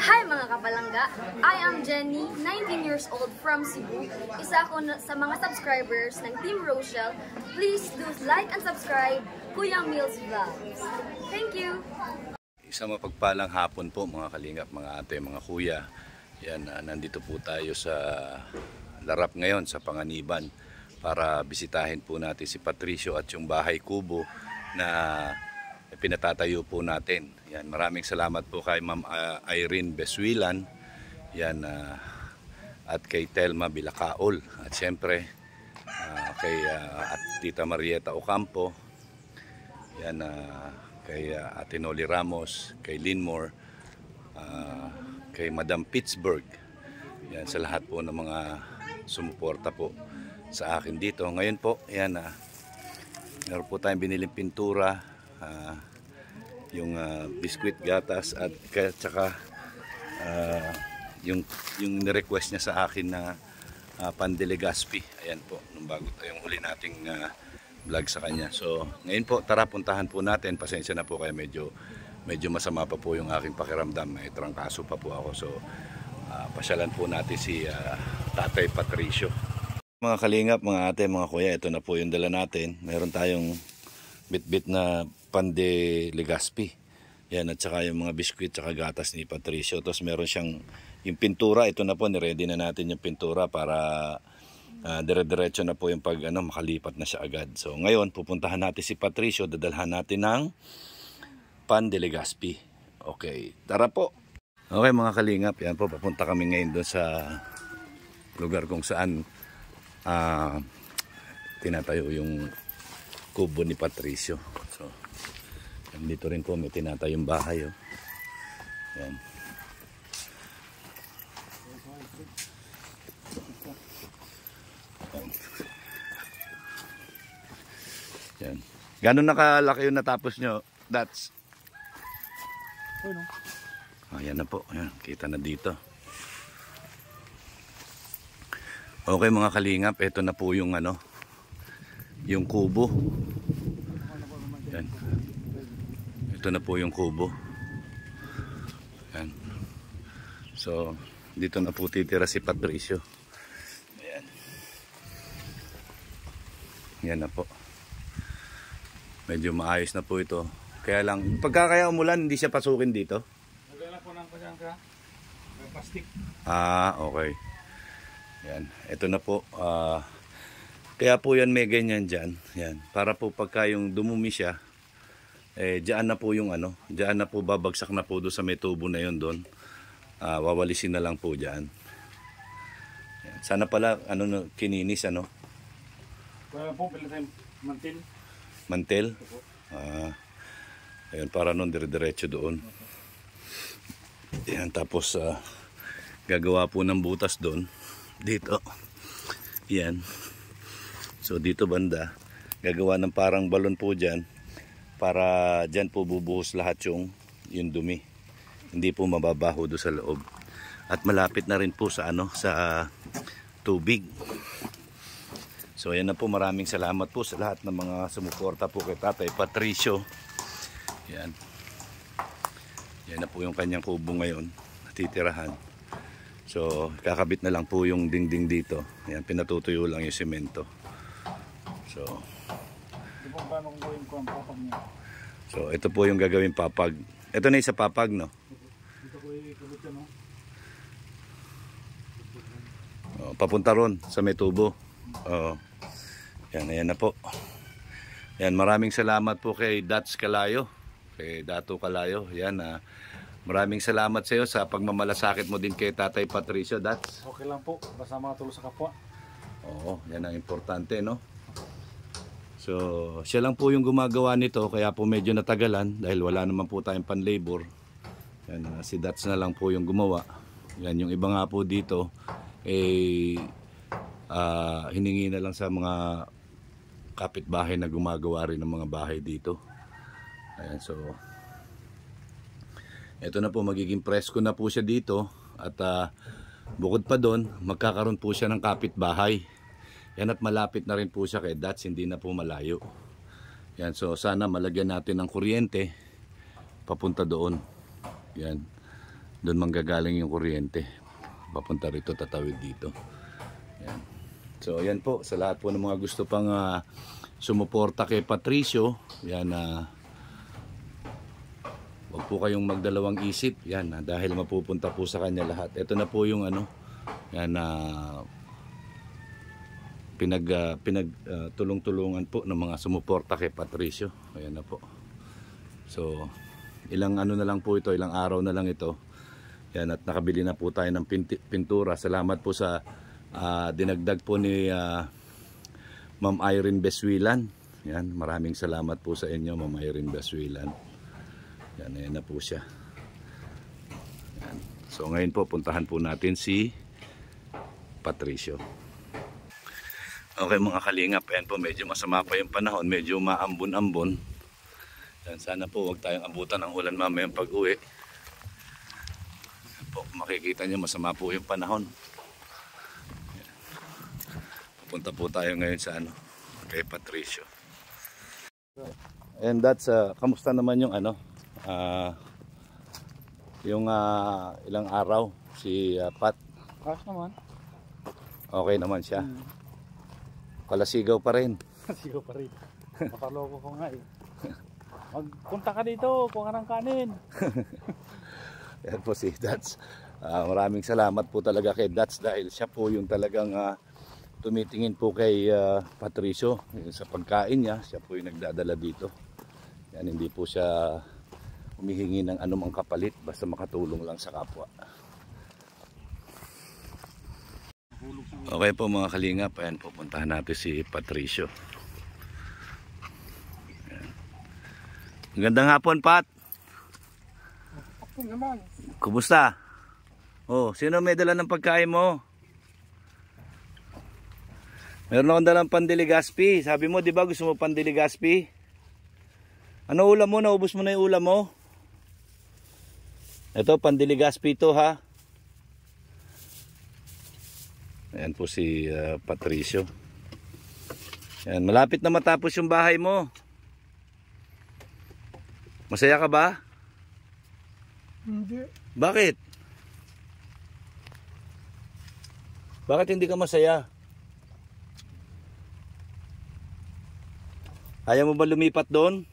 Hi mga kapalangga! I am Jenny, 19 years old from Cebu. Isa ako sa mga subscribers ng Team Rochelle. Please do like and subscribe Kuya Mills Vlogs. Thank you! Isang mapagpalang hapon po mga kalingap, mga ate, mga kuya. Yan, nandito po tayo sa Larap ngayon sa Panganiban para bisitahin po natin si Patricio at yung bahay kubo na pinatatayo po natin. Yan, maraming salamat po kay Ma'am Irene Besuilan, yan, at kay Telma Bilakaol, at siyempre kay at Tita Marieta Ocampo, yan, kay Ate Noli Ramos, kay Linmore, kay Madam Pittsburgh, yan, sa lahat po ng mga sumuporta po sa akin dito. Ngayon po, yan, meron po tayong biniling pintura, yung biskwit, gatas, at saka yung request niya sa akin na Pandilegaspi. Ayan po, nung bago tayong huli nating vlog sa kanya. So ngayon po, tara puntahan po natin. Pasensya na po kayo, medyo masama pa po yung aking pakiramdam, may trangkaso pa po ako. So pasyalan po natin si Tatay Patricio. Mga kalingap, mga ate, mga kuya, ito na po yung dala natin. Meron tayong bit-bit na Pandilegaspi. Yan, at saka yung mga biskwit at gatas ni Patricio. Tapos meron siyang yung pintura. Ito na po, niready na natin yung pintura para dire-diretso na po yung pag makalipat na siya agad. So ngayon, pupuntahan natin si Patricio. Dadalhan natin ng Pandilegaspi. Okay, tara po. Okay mga kalingap, yan po, papunta kami ngayon doon sa lugar kung saan tinatayo yung kubo ni Patricio. So dito rin po may tinatayong bahay, oh. Yan. Yan. Gano'n nakalaki yung natapos nyo? That's ayan na po. Ayan, kita na dito. Okay mga kalingap, ito na po yung yung kubo. Yan. Ito na po yung kubo. Yan. So dito na po titira si Patricio. Ayan. Yan na po. Medyo maayos na po ito. Kaya lang, pagkakaya umulan, hindi siya pasukin dito. Nagala po ng plastic. Okay. Yan. Ito na po. Kaya po yan may ganyan dyan. Yan. Para po pagka yung dumumi siya, dyan na po yung dyan na po babagsak na po doon sa may tubo na yun doon. Wawalisin na lang po dyan. Yan. Sana pala kininis Kaya po pala tayong mantil. Mantel? Ayun, para nun dire-diretso doon. Yan, tapos gagawa po ng butas doon. Dito. Yan. So dito banda, gagawa ng parang balon po dyan. Para dyan po bubuhos lahat yung dumi. Hindi po mababaho doon sa loob. At malapit na rin po sa sa tubig. So ayan na po, maraming salamat po sa lahat ng mga sumuporta po kay Tatay Patricio. Yan. Yan na po yung kanyang kubo ngayon, natitirahan. So kakabit na lang po yung dingding dito. Ayan, pinatutuyo lang yung semento. So so ito po yung gagawin papag. Ito na isa papag, no? Papunta ron sa may tubo. Yan, ayan na po. Yan, maraming salamat po kay Dats Kalayo, kay Dato Kalayo. Yan, maraming salamat sa iyo sa pagmamalasakit mo din kay Tatay Patricio, Dats. Okay lang po, basta makatulong sa kapwa. Oo, yan ang importante, no? So, siya lang po yung gumagawa nito, kaya po medyo natagalan dahil wala naman po tayong pan-labor. Yan, si Dats na lang po yung gumawa. Yan, yung iba nga po dito, hiningi na lang sa mga kapitbahay na gumagawa rin ng mga bahay dito. Ayan, so ito na po, magiging presko na po siya dito. At bukod pa doon, magkakaroon po siya ng kapitbahay. Yan, at malapit na rin po siya kay Dats, hindi na po malayo. Yan, so sana malagyan natin ng kuryente papunta doon. Yan. doon manggagaling yung kuryente. Papunta rito, tatawid dito. Yan. So ayan po, sa lahat po ng mga gusto pang sumuporta kay Patricio, yan, wag po kayong magdalawang isip, yan, dahil mapupunta po sa kanya lahat. Ito na po yung ano, yan, tulong-tulungan po ng mga sumuporta kay Patricio. Ayan na po. So ilang ano na lang po ito, ilang araw na lang ito. Yan, at nakabili na po tayo ng pintura. Salamat po sa dinagdag po ni Ma'am Irene Beswilan. Yan, maraming salamat po sa inyo, Ma'am Irene Beswilan. Yan, ayan na po siya. Yan. So ngayon po, puntahan po natin si Patricio. Okay mga kalingap, ayan po, medyo masama pa yung panahon, medyo maambon-ambon. Yan, sana po huwag tayong abutan ng ulan mamayang pag-uwi. Po, makikita nyo masama po yung panahon. Pupunta po tayo ngayon sa ano, kay Patricio. And that's kamusta naman yung ano, yung ilang araw si Pat? Kaas naman. Okay naman siya. Palasigaw pa rin. Sigaw pa rin. Makaloko ko nga eh. Magpunta ka dito, kuha ka ng kanin. Yan po si Dats. Maraming salamat po talaga kay Dats dahil siya po yung talagang tumitingin po kay Patricio sa pagkain niya. Siya po yung nagdadala dito. Yan, hindi po siya humihingi ng anumang kapalit basta makatulong lang sa kapwa. Okay po mga kalingap, ayan, pupuntahan natin si Patricio. Ayan. Magandang hapon, Pat. Naman. Kumusta? Oh, sino may dala ng pagkain mo? Meron akong dalang Pandiligaspi. Sabi mo, di ba gusto mo Pandiligaspi? Ano ulam mo? Naubos mo na yung ulam mo? Ito, Pandiligaspi ito, ha? Ayan po si Patricio. Ayan, malapit na matapos yung bahay mo. Masaya ka ba? Hindi. Bakit? Bakit hindi ka masaya? Ayaw mo ba lumipat doon?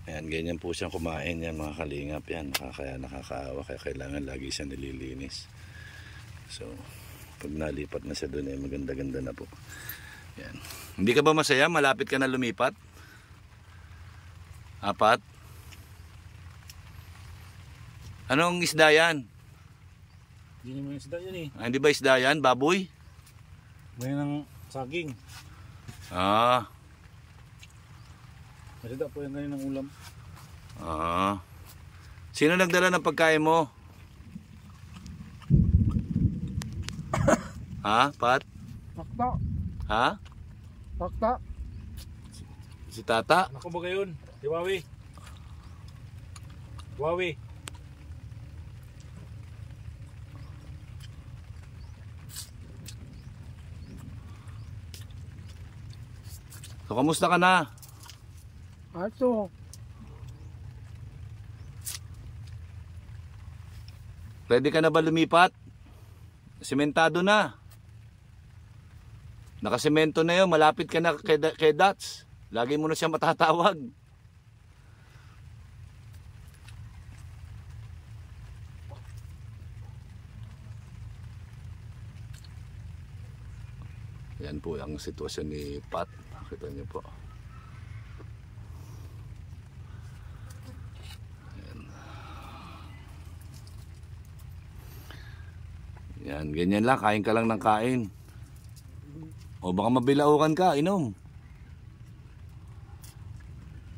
Ayan, ganyan po siyang kumain yan mga kalingap yan. Kaya nakakaawa, kaya kailangan lagi siya nililinis. So, pag nalipat na siya doon ay maganda-ganda na po. Ayan. Hindi ka ba masaya? Malapit ka na lumipat? Apat? Anong isda yan? Hindi naman isda yan eh. Hindi ba isda yan? Baboy? May ng saging. Ah. Masida po yung ganyan ng ulam. Ah. Sino nagdala ng pagkain mo? Ha, Pat? Takta. Ha? Takta. Si Tata? Naku ba gayon? Si Wawi. Wawi. So, kamusta ka na? Aso. Ready ka na ba lumipat? Sementado na. Nakasemento na yun. Malapit ka na kay Dats. Lagi mo na siya matatawag. Yan po ang sitwasyon ni Pat. Kita niyo po. Yan, ganyan lang, kain ka lang ng kain. O baka mabilaukan ka, inom.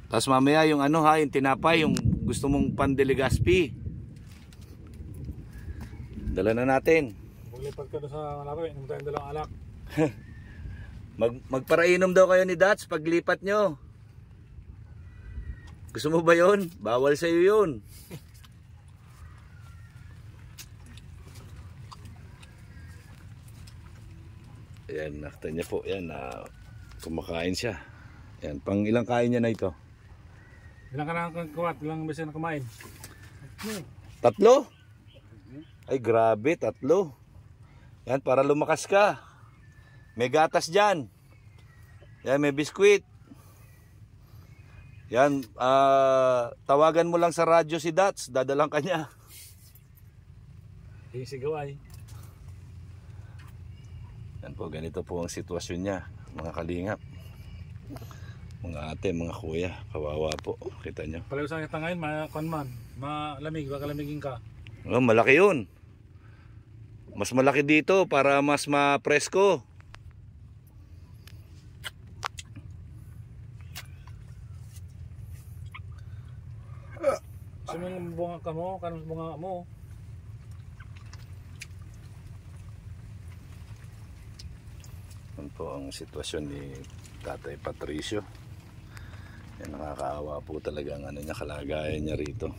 Tapos mamaya yung ano ha, yung tinapay, yung gusto mong Pandiligaspi. Dala na natin. Maglipat ka doon sa malapit, inom tayong dalawang alak. Magparainom daw kayo ni Dats paglipat nyo. Gusto mo ba yun? Bawal sa'yo yun. Ayan, nakita niya po. Ayan, kumakain siya. Ayan, pang ilang kain niya na ito? Ilang ka na kumat? Ilang beses na kumain? 3? Ay grabe, 3. Yan, para lumakas ka. May gatas dyan. Yan, may biskwit. Yan, tawagan mo lang sa radyo si Dats, dadalang ka niya. Sigaw ay. Yan po, ganito po ang sitwasyon niya, mga kalingap. Mga ate, mga kuya, kawawa po. Kita nyo. Palayo sa kita ngayon, malamig, baka lamigin ka. Oh, malaki yun. Mas malaki dito para mas ma-presko. Sumang bunga ka mo, kanong bunga mo. Yan po ang sitwasyon ni Tatay Patricio. Yan, nakakaawa po talaga ang kalagayan niya rito.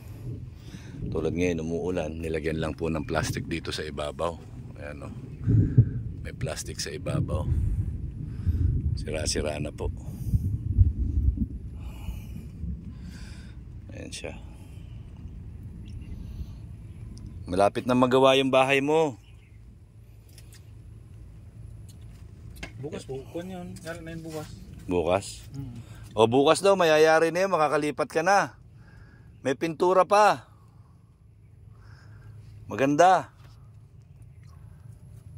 Tulad ngayon, umuulan, nilagyan lang po ng plastic dito sa ibabaw. Ayan o, may plastic sa ibabaw. Sira-sira na po. Ayan siya. Malapit na magawa yung bahay mo. Bukas po, kung yun, yari na yun bukas. Bukas? O bukas daw, mayayari na yun, makakalipat ka na. May pintura pa. Maganda.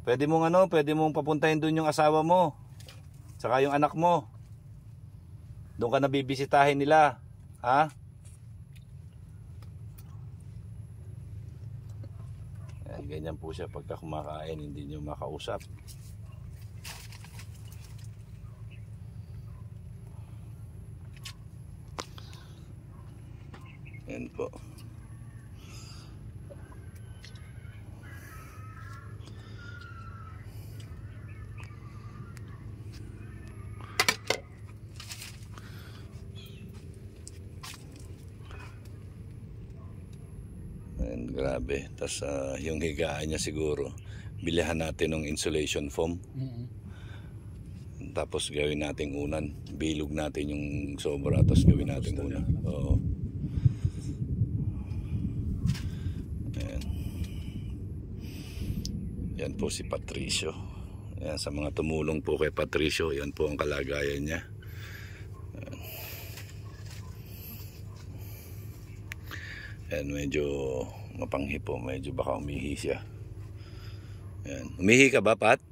Pwede mong papuntahin doon yung asawa mo. Saka yung anak mo. Doon ka na bibisitahin nila. Ha? Ayan, ganyan po siya pagka kumakain, hindi nyo makausap. Ayan po. Ayan, grabe. Tapos yung higaan niya siguro, bilihan natin ng insulation foam. Tapos gawin nating unan. Bilog natin yung sobra, tapos gawin nating unan. Oo. Ayan. Yan po si Patricio. Ayan, sa mga tumulong po kay Patricio, yan po ang kalagayan niya. Ayan, medyo mapanghi po, medyo baka umihi siya. Ayan. Umihi ka ba, Pat?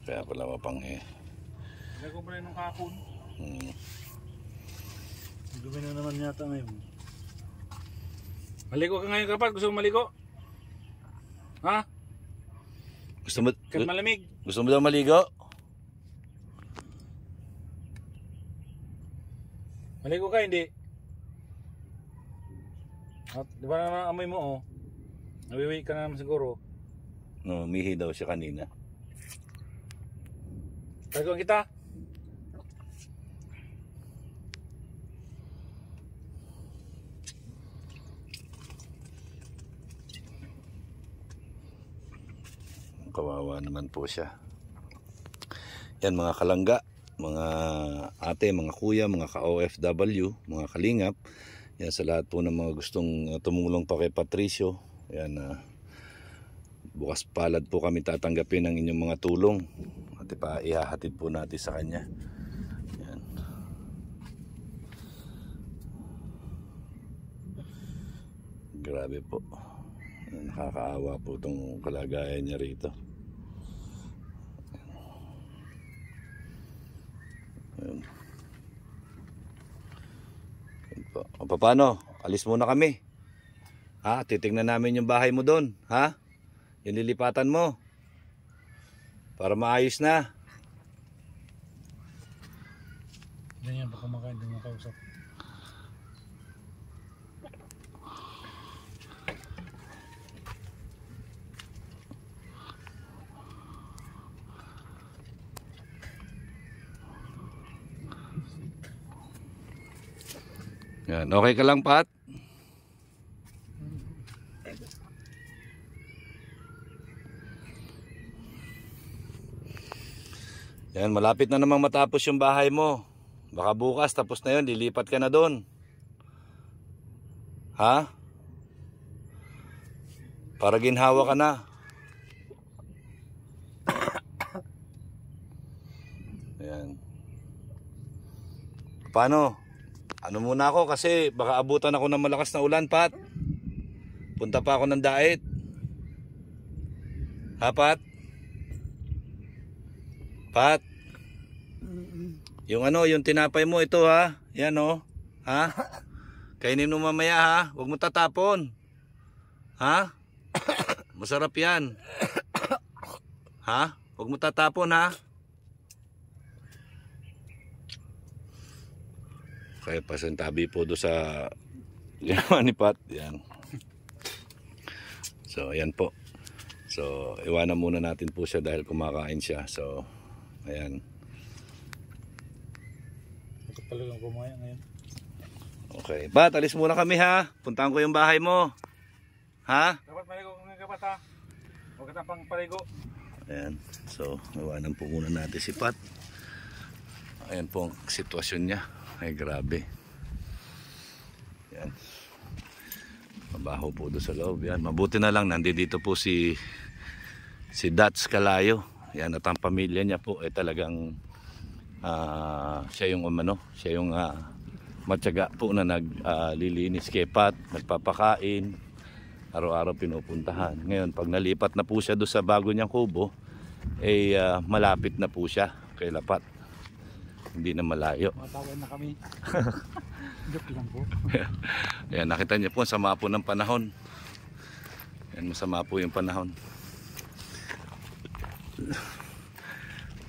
Kaya pala mapanghi. Lagay ko pa rin ng kapon. Dumi na naman yata ngayon. Maligo ka ngayon, Kapat? Gusto mo maligo? Ha? Kan malamig? Gusto mo daw maligo? Maligo ka, hindi? At di ba naman amoy mo, oh? Nawiwi ka na naman siguro. No, umihi daw siya kanina. Tago kita. Kawawa naman po siya. Yan mga kalangga, mga ate, mga kuya, mga ka-OFW, mga kalingap. Yan sa lahat po ng mga gustong tumulong pa kay Patricio. Yan, bukas palad po kami tatanggapin ang inyong mga tulong. At ihahatid po natin sa kanya. Yan. Grabe po. Nakakaawa po itong kalagayan niya rito. Ayan. O paano? Alis muna kami. Ha? Titingnan namin yung bahay mo doon. Ha? Yung lilipatan mo. Para maayos na. Ganyan, baka kumakain din mga kausap. Yan. Okay ka lang, Pat? Yan, malapit na namang matapos yung bahay mo. Baka bukas tapos na yun, lilipat ka na doon. Ha? Para ginhawa ka na. Ayan. Paano? Ano muna ako kasi baka abutan ako ng malakas na ulan, Pat. Punta pa ako ng Daet. Ha, Pat? Pat? Yung ano, yung tinapay mo ito ha. Yan oh. Ha? Kainin mo mamaya ha. Huwag mo tatapon. Ha? Masarap yan. Ha? Huwag mo tatapon ha. Kaya pasantabi po doon sa ginawa ni Pat. Yan. So ayan po. So iwanan muna natin po siya dahil kumakain siya. So ayan. Talagang kumaya ngayon. Okay. Bat, alis muna kami ha. Puntahan ko yung bahay mo. Ha? Dapat maligo kung kapat ha. Huwag ka pang paligo. Ayan. So, iwanan po muna natin si Pat. Ayan po ang sitwasyon niya. Ay, grabe. Ayan. Mabaho po doon sa loob. Ayan. Mabuti na lang. Nandito po si Dats Calayo. Ayan. At ang pamilya niya po ay talagang siya yung matyaga po na naglilinis kay Pat, nagpapakain, araw-araw pinupuntahan. Ngayon pag nalipat na po siya doon sa bago niyang kubo, ay malapit na po siya kay Pat, hindi na malayo. Matawan na kami. Joke lang po. Ayan, nakita niyo po, sama po ng panahon. Ayan, masama po yung panahon.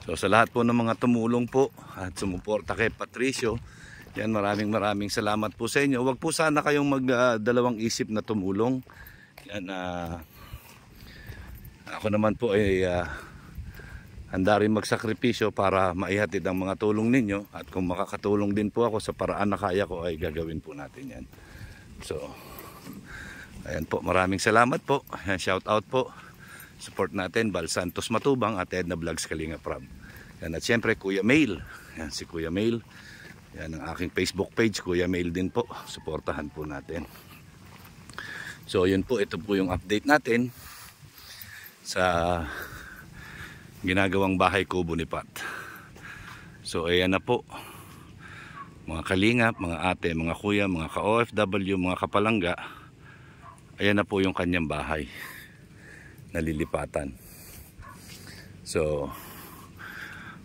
So sa lahat po ng mga tumulong po at sumuporta kay Patricio, yan, maraming salamat po sa inyo. Huwag po sana kayong magdalawang isip na tumulong. Yan, ako naman po ay handa rin magsakripisyo para maihatid ang mga tulong ninyo. At kung makakatulong din po ako sa paraan na kaya ko, ay gagawin po natin yan. So, ayan po, maraming salamat po. Ayan, shout out po. Support natin Bal Santos Matubang at Edna Vlogs Kalinga Prab. Yan, at syempre Kuya Mail. Yan, si Kuya Mail. Yan ang aking Facebook page, Kuya Mail din po. Suportahan po natin. So yun po, ito po yung update natin sa ginagawang bahay kubo ni Pat. So ayan na po, mga kalingap, mga ate, mga kuya, mga ka-OFW, mga kapalangga. Ayan na po yung kanyang bahay nalilipatan. So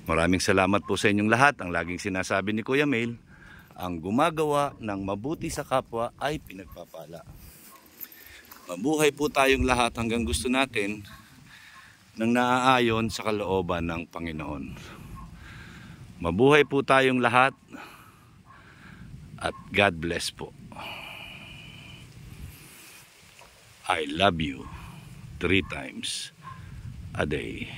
maraming salamat po sa inyong lahat. Ang laging sinasabi ni Kuya Mail, ang gumagawa ng mabuti sa kapwa ay pinagpapala. Mabuhay po tayong lahat hanggang gusto natin ng naaayon sa kalooban ng Panginoon. Mabuhay po tayong lahat at God bless po. I love you 3 times a day.